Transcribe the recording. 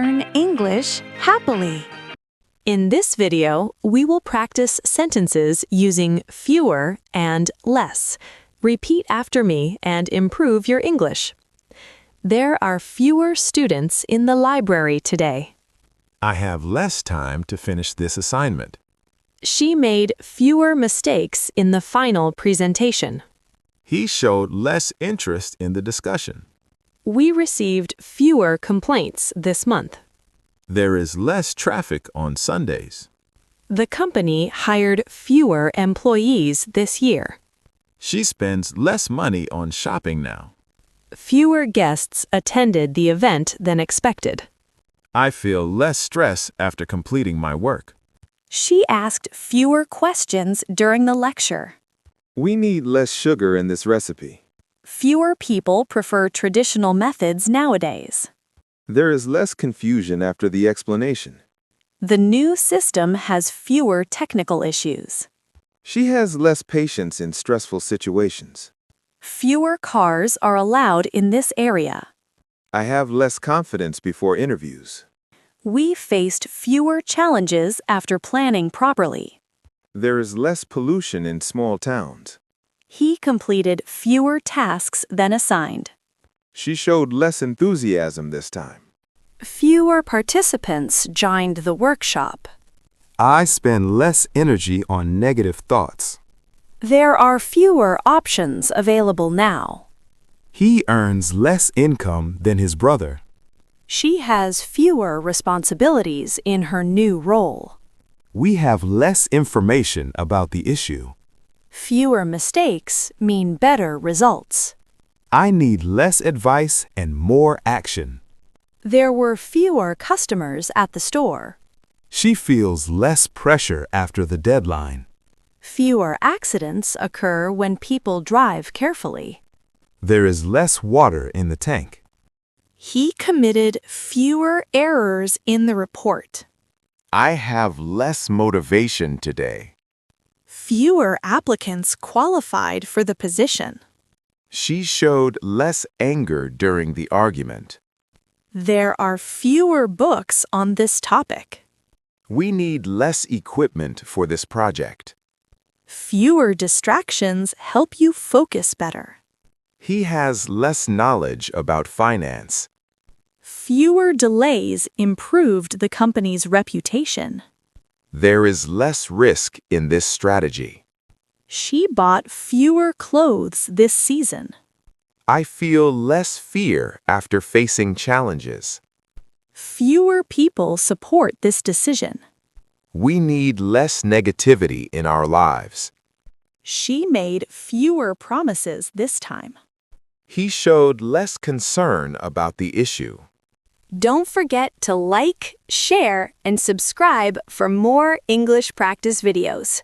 Learn English happily. In this video, we will practice sentences using fewer and less. Repeat after me and improve your English. There are fewer students in the library today. I have less time to finish this assignment. She made fewer mistakes in the final presentation. He showed less interest in the discussion. We received fewer complaints this month. There is less traffic on Sundays. The company hired fewer employees this year. She spends less money on shopping now. Fewer guests attended the event than expected. I feel less stress after completing my work. She asked fewer questions during the lecture. We need less sugar in this recipe. Fewer people prefer traditional methods nowadays. There is less confusion after the explanation. The new system has fewer technical issues. She has less patience in stressful situations. Fewer cars are allowed in this area. I have less confidence before interviews. We faced fewer challenges after planning properly. There is less pollution in small towns. He completed fewer tasks than assigned. She showed less enthusiasm this time. Fewer participants joined the workshop. I spend less energy on negative thoughts. There are fewer options available now. He earns less income than his brother. She has fewer responsibilities in her new role. We have less information about the issue. Fewer mistakes mean better results. I need less advice and more action. There were fewer customers at the store. She feels less pressure after the deadline. Fewer accidents occur when people drive carefully. There is less water in the tank. He committed fewer errors in the report. I have less motivation today. Fewer applicants qualified for the position. She showed less anger during the argument. There are fewer books on this topic. We need less equipment for this project. Fewer distractions help you focus better. He has less knowledge about finance. Fewer delays improved the company's reputation. There is less risk in this strategy. She bought fewer clothes this season. I feel less fear after facing challenges. Fewer people support this decision. We need less negativity in our lives. She made fewer promises this time. He showed less concern about the issue. Don't forget to like, share, and subscribe for more English practice videos.